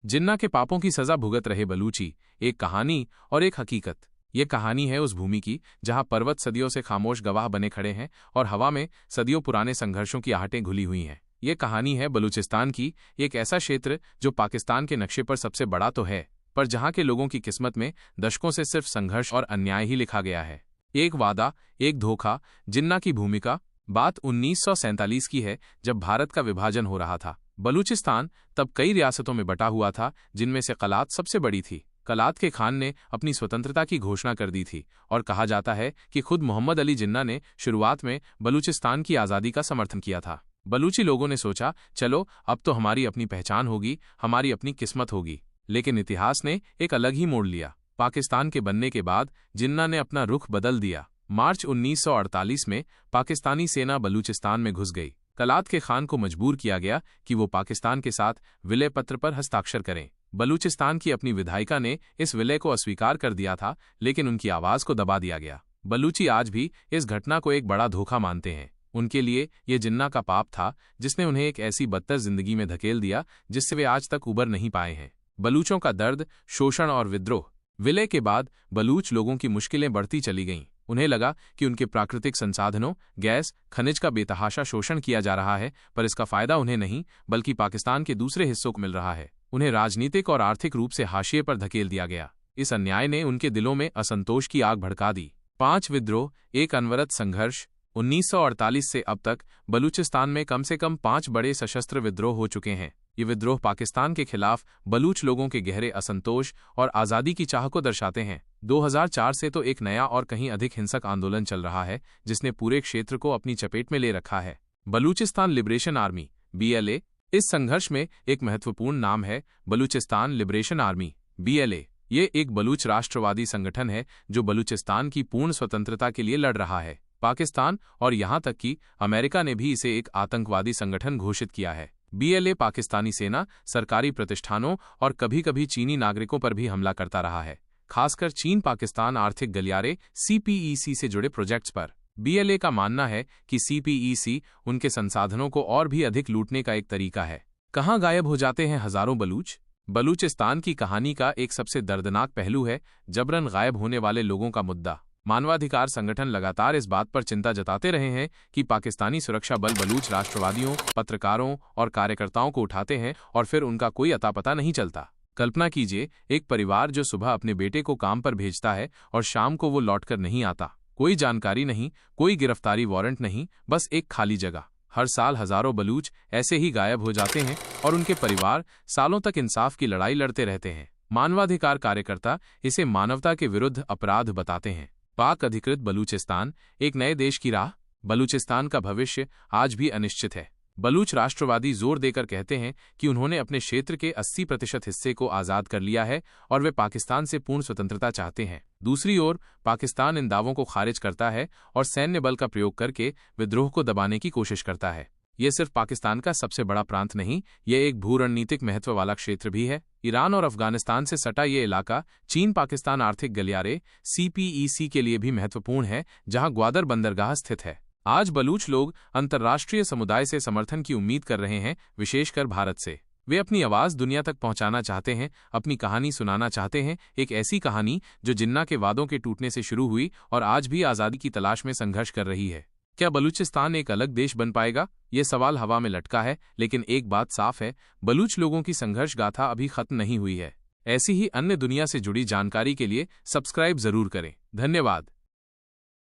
जिन्ना के पापों की सजा भुगत रहे बलूची, एक कहानी और एक हकीकत। ये कहानी है उस भूमि की जहां पर्वत सदियों से खामोश गवाह बने खड़े हैं और हवा में सदियों पुराने संघर्षों की आहटें घुली हुई हैं। ये कहानी है बलूचिस्तान की, एक ऐसा क्षेत्र जो पाकिस्तान के नक्शे पर सबसे बड़ा तो है, पर जहां के लोगों की किस्मत में दशकों से सिर्फ संघर्ष और अन्याय ही लिखा गया है। एक वादा, एक धोखा, जिन्ना की भूमिका। बात 1947 की है, जब भारत का विभाजन हो रहा था। बलूचिस्तान तब कई रियासतों में बटा हुआ था, जिनमें से कलात सबसे बड़ी थी। कलात के खान ने अपनी स्वतंत्रता की घोषणा कर दी थी और कहा जाता है कि खुद मोहम्मद अली जिन्ना ने शुरुआत में बलूचिस्तान की आज़ादी का समर्थन किया था। बलूची लोगों ने सोचा, चलो अब तो हमारी अपनी पहचान होगी, हमारी अपनी किस्मत होगी। लेकिन इतिहास ने एक अलग ही मोड़ लिया। पाकिस्तान के बनने के बाद जिन्ना ने अपना रुख बदल दिया। मार्च 1948 में पाकिस्तानी सेना बलूचिस्तान में घुस गई। कलात के खान को मजबूर किया गया कि वो पाकिस्तान के साथ विलय पत्र पर हस्ताक्षर करें। बलूचिस्तान की अपनी विधायिका ने इस विलय को अस्वीकार कर दिया था, लेकिन उनकी आवाज को दबा दिया गया। बलूची आज भी इस घटना को एक बड़ा धोखा मानते हैं। उनके लिए ये जिन्ना का पाप था, जिसने उन्हें एक ऐसी बदतर जिंदगी में धकेल दिया जिससे वे आज तक उबर नहीं पाए हैं। बलूचों का दर्द, शोषण और विद्रोह। विलय के बाद बलूच लोगों की मुश्किलें बढ़ती चली गईं। उन्हें लगा कि उनके प्राकृतिक संसाधनों, गैस, खनिज का बेतहाशा शोषण किया जा रहा है, पर इसका फायदा उन्हें नहीं बल्कि पाकिस्तान के दूसरे हिस्सों को मिल रहा है। उन्हें राजनीतिक और आर्थिक रूप से हाशिए पर धकेल दिया गया। इस अन्याय ने उनके दिलों में असंतोष की आग भड़का दी। 5 विद्रोह, एक अनवरत संघर्ष। 1948 से अब तक बलूचिस्तान में कम से कम 5 बड़े सशस्त्र विद्रोह हो चुके हैं। ये विद्रोह पाकिस्तान के खिलाफ बलूच लोगों के गहरे असंतोष और आज़ादी की चाह को दर्शाते हैं। 2004 से तो एक नया और कहीं अधिक हिंसक आंदोलन चल रहा है, जिसने पूरे क्षेत्र को अपनी चपेट में ले रखा है। Balochistan liberation army, BLA। इस संघर्ष में एक महत्वपूर्ण नाम है बलूचिस्तान लिबरेशन आर्मी, BLA। ये एक बलूच राष्ट्रवादी संगठन है जो बलूचिस्तान की पूर्ण स्वतंत्रता के लिए लड़ रहा है। पाकिस्तान और यहां तक कि अमेरिका ने भी इसे एक आतंकवादी संगठन घोषित किया है। BLA पाकिस्तानी सेना, सरकारी प्रतिष्ठानों और कभी-कभी चीनी नागरिकों पर भी हमला करता रहा है, खासकर चीन पाकिस्तान आर्थिक गलियारे CPEC से जुड़े प्रोजेक्ट्स पर। BLA का मानना है कि CPEC उनके संसाधनों को और भी अधिक लूटने का एक तरीका है। कहां गायब हो जाते हैं हजारों बलूच? बलूचिस्तान की कहानी का एक सबसे दर्दनाक पहलू है जबरन गायब होने वाले लोगों का मुद्दा। मानवाधिकार संगठन लगातार इस बात पर चिंता जताते रहे हैं कि पाकिस्तानी सुरक्षा बल बलूच राष्ट्रवादियों, पत्रकारों और कार्यकर्ताओं को उठाते हैं और फिर उनका कोई अता पता नहीं चलता। कल्पना कीजिए, एक परिवार जो सुबह अपने बेटे को काम पर भेजता है और शाम को वो लौटकर नहीं आता। कोई जानकारी नहीं, कोई गिरफ्तारी वारंट नहीं, बस एक खाली जगह। हर साल हजारों बलूच ऐसे ही गायब हो जाते हैं और उनके परिवार सालों तक इंसाफ की लड़ाई लड़ते रहते हैं। मानवाधिकार कार्यकर्ता इसे मानवता के विरुद्ध अपराध बताते हैं। पाक अधिकृत बलूचिस्तान, एक नए देश की राह। बलूचिस्तान का भविष्य आज भी अनिश्चित है। बलूच राष्ट्रवादी जोर देकर कहते हैं कि उन्होंने अपने क्षेत्र के 80% हिस्से को आज़ाद कर लिया है और वे पाकिस्तान से पूर्ण स्वतंत्रता चाहते हैं। दूसरी ओर पाकिस्तान इन दावों को खारिज करता है और सैन्य बल का प्रयोग करके विद्रोह को दबाने की कोशिश करता है। ये सिर्फ पाकिस्तान का सबसे बड़ा प्रांत नहीं, ये एक भू रणनीतिक महत्व वाला क्षेत्र भी है। ईरान और अफगानिस्तान से सटा ये इलाका चीन पाकिस्तान आर्थिक गलियारे CPEC के लिए भी महत्वपूर्ण है, जहां ग्वादर बंदरगाह स्थित है। आज बलूच लोग अंतर्राष्ट्रीय समुदाय से समर्थन की उम्मीद कर रहे हैं, विशेषकर भारत से। वे अपनी आवाज दुनिया तक पहुंचाना चाहते हैं, अपनी कहानी सुनाना चाहते हैं, एक ऐसी कहानी जो जिन्ना के वादों के टूटने से शुरू हुई और आज भी आज़ादी की तलाश में संघर्ष कर रही है। क्या बलूचिस्तान एक अलग देश बन पाएगा? ये सवाल हवा में लटका है, लेकिन एक बात साफ है, बलूच लोगों की संघर्ष गाथा अभी खत्म नहीं हुई है। ऐसी ही अन्य दुनिया से जुड़ी जानकारी के लिए सब्सक्राइब जरूर करें। धन्यवाद।